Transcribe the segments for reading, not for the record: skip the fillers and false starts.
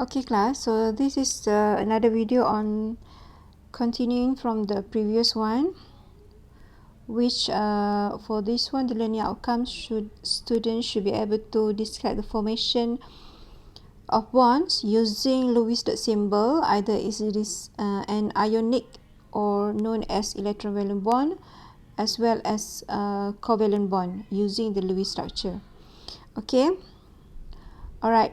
Okay class, so this is another video on continuing from the previous one, which for this one the learning outcomes students should be able to describe the formation of bonds using Lewis dot symbol. Either it is an ionic or known as electron valence bond, as well as covalent bond using the Lewis structure. Okay, alright.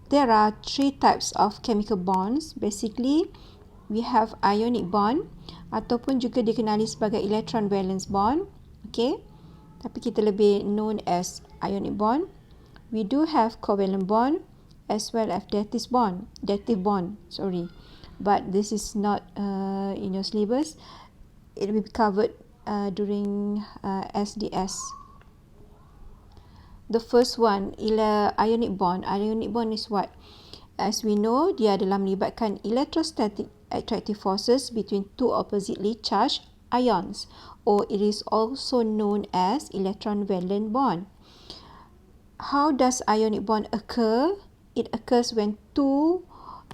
There are three types of chemical bonds. Basically, we have ionic bond ataupun juga dikenali sebagai electron valence bond. Okay, tapi kita lebih known as ionic bond. We do have covalent bond as well as dative bond. But this is not in your syllabus. It will be covered during SDS. The first one, ionic bond. Ionic bond is what? As we know, dia adalah melibatkan electrostatic attractive forces between two oppositely charged ions, or it is also known as electron valence bond. How does ionic bond occur? It occurs when two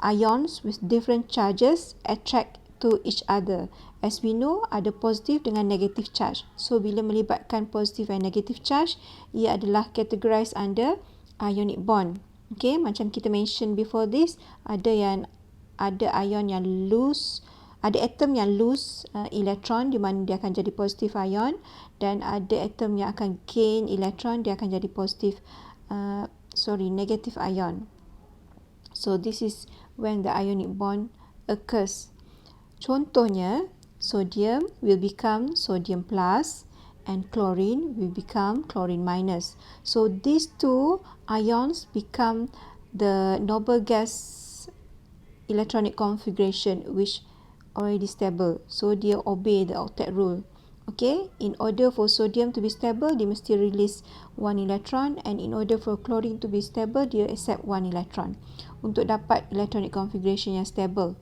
ions with different charges attract to each other. As we know, ada positif dengan negative charge. So, bila melibatkan positive and negative charge, ia adalah categorized under ionic bond. Okay, macam kita mention before this, ada ion yang loose, ada atom yang loose elektron di mana dia akan jadi positive ion, dan ada atom yang akan gain elektron, dia akan jadi negative ion. So, this is when the ionic bond occurs. Contohnya, sodium will become sodium plus and chlorine will become chlorine minus. So these two ions become the noble gas electronic configuration which already stable. So dia obey the octet rule. Okay, in order for sodium to be stable, dia mesti release one electron, and in order for chlorine to be stable, dia accept one electron untuk dapat electronic configuration yang stable.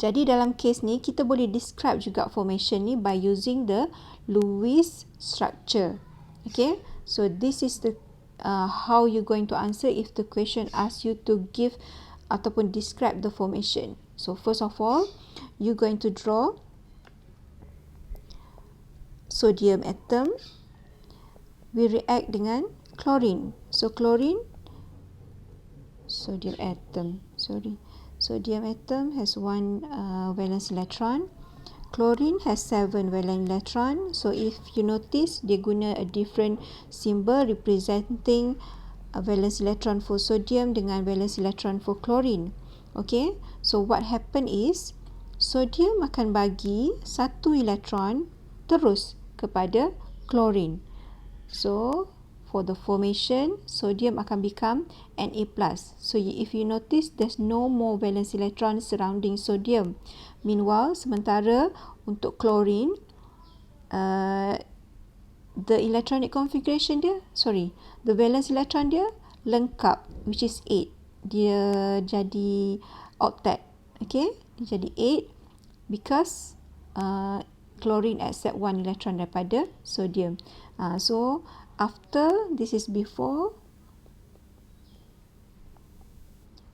Jadi dalam case ni kita boleh describe juga formation ni by using the Lewis structure. Okay, so this is the how you going to answer if the question asks you to give ataupun describe the formation. So first of all, you going to draw sodium atom will react dengan chlorine. So chlorine, sodium atom has one valence electron. Chlorine has 7 valence electron. So if you notice, dia guna a different symbol representing a valence electron for sodium dengan valence electron for chlorine. Okay, so what happen is sodium akan bagi satu elektron terus kepada chlorine. So for the formation, sodium akan become Na+. So if you notice, there's no more valence electron surrounding sodium. Meanwhile, sementara untuk chlorine, the electronic configuration dia, the valence electron dia lengkap, which is 8. Dia jadi octet. Okay, dia jadi 8 because chlorine accept one electron daripada sodium. So after, this is before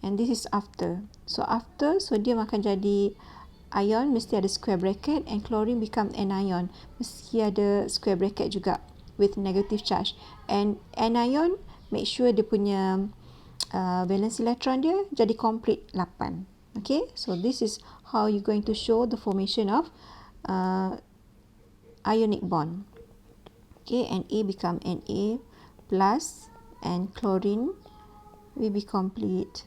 and this is after. So after, sodium akan jadi ion, mesti ada square bracket, and chlorine become anion, mesti ada square bracket juga with negative charge. And anion, make sure dia punya valence electron dia jadi complete 8. Okay, so this is how you going to show the formation of ionic bond. Okay, and A become Na plus, and chlorine will be complete.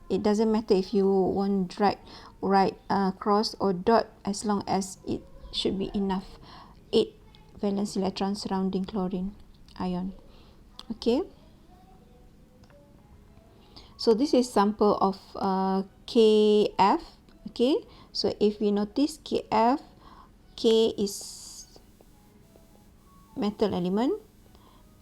It doesn't matter if you want write cross or dot, as long as it should be enough 8 valence electrons surrounding chlorine ion. Okay, so this is sample of KF. Okay, so if we notice KF, K is metal element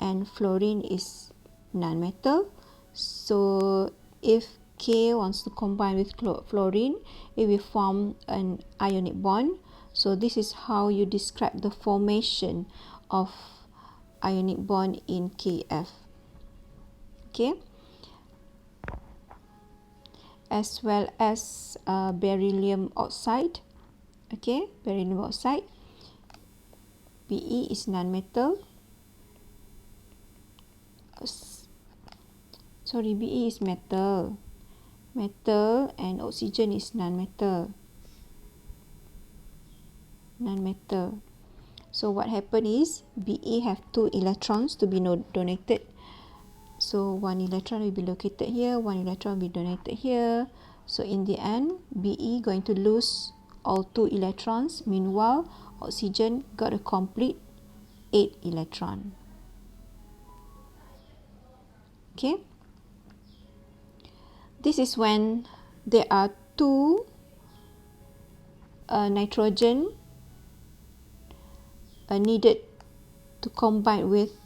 and fluorine is non-metal. So if K wants to combine with fluorine, it will form an ionic bond. So this is how you describe the formation of ionic bond in Kf. Okay, as well as beryllium oxide. Okay, beryllium oxide, Be is non-metal. Sorry, Be is metal. Metal and oxygen is non-metal. Non-metal. So what happened is Be have 2 electrons to be donated. So 1 electron will be located here, 1 electron will be donated here. So in the end, Be going to lose all 2 electrons. Meanwhile, oxygen got a complete 8 electron. Okay. This is when there are 2 nitrogen needed to combine with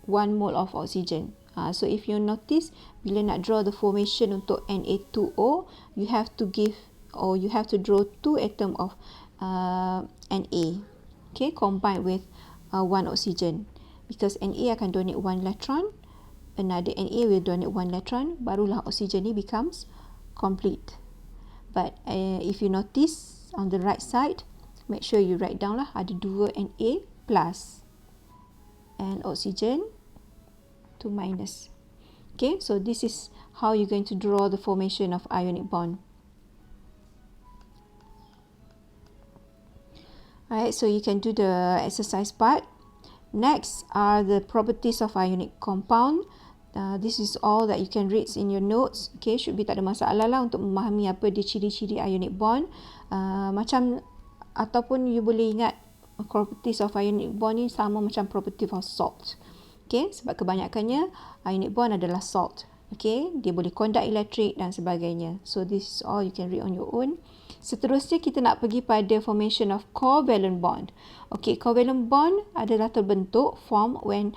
1 mole of oxygen. So if you notice, bila nak draw the formation untuk Na2O, you have to give or you have to draw 2 atom of Na, okay, combined with 1 oxygen, because Na akan donate 1 electron, another Na will donate 1 electron, barulah oxygen ni becomes complete. But if you notice on the right side, make sure you write down lah, ada 2 Na plus and oxygen 2 minus. Okay, so this is how you're going to draw the formation of ionic bond. Alright, so you can do the exercise part. Next are the properties of ionic compound. This is all that you can read in your notes. Okay, should be tak ada masalah lah untuk memahami apa dia ciri-ciri ionic bond. Macam ataupun you boleh ingat properties of ionic bond ni sama macam property of salt. Okay, sebab kebanyakannya ionic bond adalah salt. Okay, dia boleh conduct elektrik dan sebagainya. So this is all you can read on your own. Seterusnya kita nak pergi pada formation of covalent bond. Okay, covalent bond adalah terbentuk form when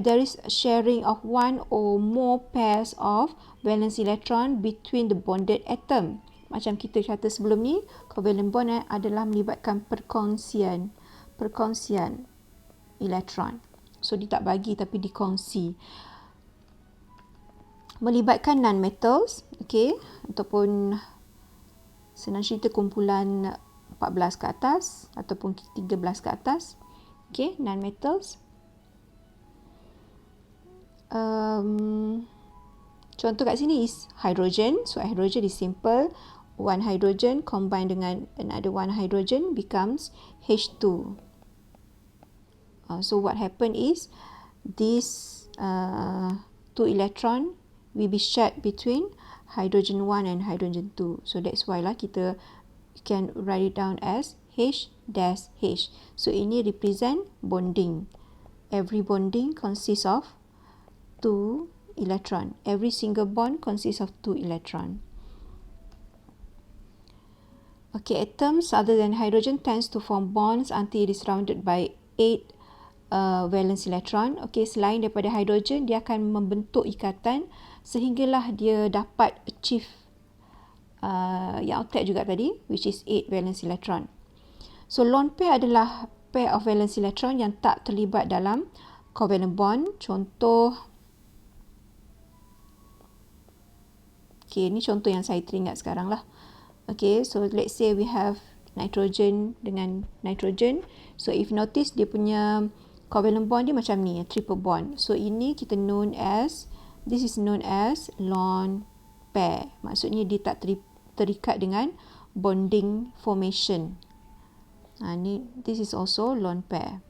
there is sharing of 1 or more pairs of valence electron between the bonded atom. Macam kita kata sebelum ni, covalent bond adalah melibatkan perkongsian elektron. So dia tak bagi tapi dikongsi. Melibatkan non-metals, okay, ataupun senang cerita kumpulan 14 ke atas ataupun 13 ke atas. Okay, non-metals. Contoh kat sini is hydrogen. So hydrogen is simple. 1 hydrogen combine dengan another 1 hydrogen becomes H2. So what happened is this 2 electron will be shared between hydrogen 1 and hydrogen 2. So that's why lah kita can write it down as H dash H. So ini represent bonding. Every bonding consists of 2 electron. Every single bond consists of 2 electron. Okay, atoms other than hydrogen tends to form bonds until it is surrounded by 8 valence electron. Okay, selain daripada hydrogen, dia akan membentuk ikatan sehinggalah dia dapat achieve yang outside juga tadi, which is 8 valence electron. So lone pair adalah pair of valence electron yang tak terlibat dalam covalent bond. Contoh, okay, ni contoh yang saya teringat sekarang lah. Okay, so let's say we have nitrogen dengan nitrogen. So if notice dia punya covalent bond dia macam ni, triple bond. So ini kita this is known as lone pair. Maksudnya dia tak terikat dengan bonding formation. This is also lone pair.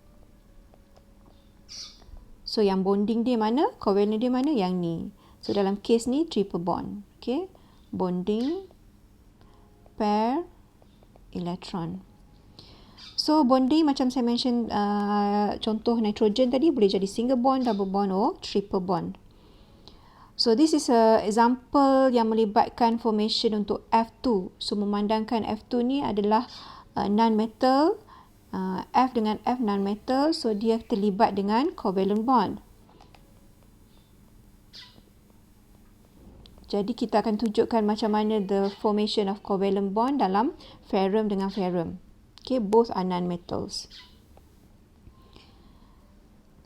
So yang bonding dia mana? Covalent dia mana? Yang ni. So dalam case ni triple bond. Okay, bonding pair electron. So bonding macam saya mention contoh nitrogen tadi boleh jadi single bond, double bond or triple bond. So this is a example yang melibatkan formation untuk F2. So memandangkan F2 ni adalah non-metal, F dengan F non-metal, so dia terlibat dengan covalent bond. Jadi kita akan tunjukkan macam mana the formation of covalent bond dalam ferrum dengan ferrum. Okay, both are non-metals.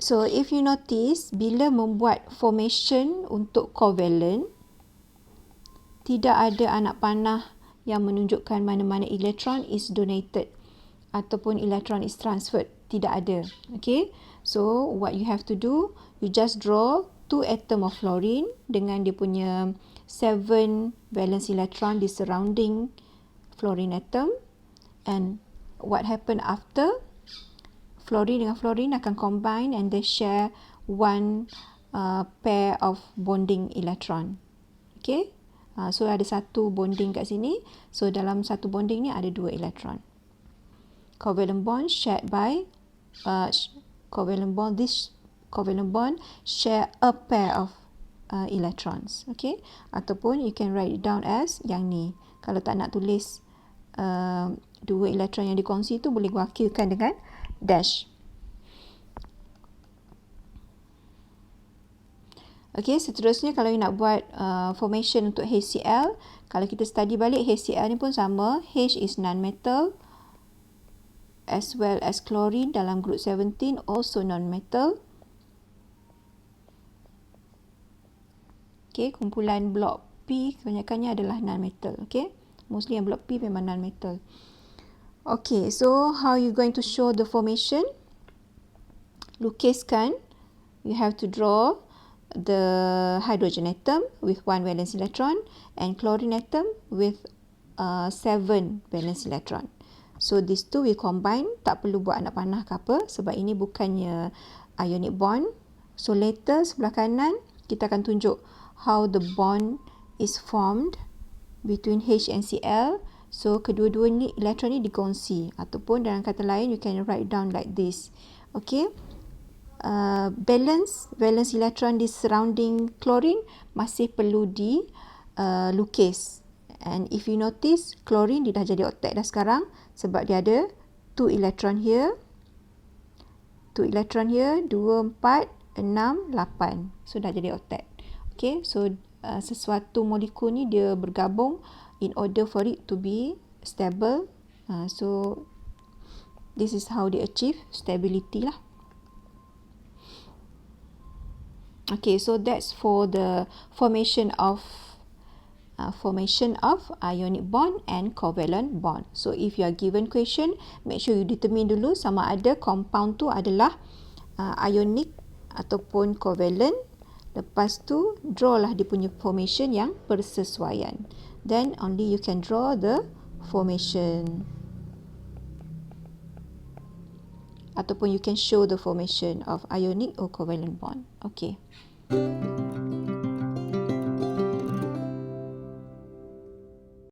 So if you notice, bila membuat formation untuk covalent, tidak ada anak panah yang menunjukkan mana-mana elektron is donated ataupun elektron is transferred. Tidak ada. Okay. So what you have to do, you just draw 2 atom of fluorine dengan dia punya 7 valence electron di surrounding fluorine atom. And what happen after? Fluorine dengan fluorine akan combine and they share one pair of bonding electron. Okay. So ada satu bonding kat sini. So dalam satu bonding ni ada 2 elektron. Covalent bond shared by this covalent bond share a pair of electrons. Okay. Ataupun you can write it down as yang ni. Kalau tak nak tulis 2 elektron yang dikongsi tu, boleh wakilkan dengan dash. Okay, seterusnya kalau you nak buat formation untuk HCl, kalau kita study balik HCl ni pun sama. H is non-metal as well as chlorine dalam group 17 also non-metal. Okay, kumpulan blok P kebanyakannya adalah non-metal. Okay, mostly yang blok P memang non-metal. Okay, so how you going to show the formation? Lukiskan. You have to draw the hydrogen atom with 1 valence electron and chlorine atom with 7 valence electron. So these two will combine. Tak perlu buat anak panah ke apa sebab ini bukannya ionic bond. So later sebelah kanan kita akan tunjuk how the bond is formed between H and Cl. So kedua-dua ni elektron ni dikongsi ataupun dalam kata lain you can write down like this. Okay. Valence electron di surrounding chlorine masih perlu dilukis. And if you notice, chlorine dia dah jadi octet dah sekarang sebab dia ada 2 electron here. 2 electron here, 2, 4, 6, 8. So dah jadi octet. Okay, so sesuatu molekul ni dia bergabung in order for it to be stable. So this is how they achieve stability lah. Okay, so that's for the formation of ionic bond and covalent bond. So if you are given question, make sure you determine dulu sama ada compound tu adalah ionic ataupun covalent. Lepas tu draw lah dia punya formation yang persesuaian. Then only you can draw the formation. Ataupun you can show the formation of ionic or covalent bond. Okay.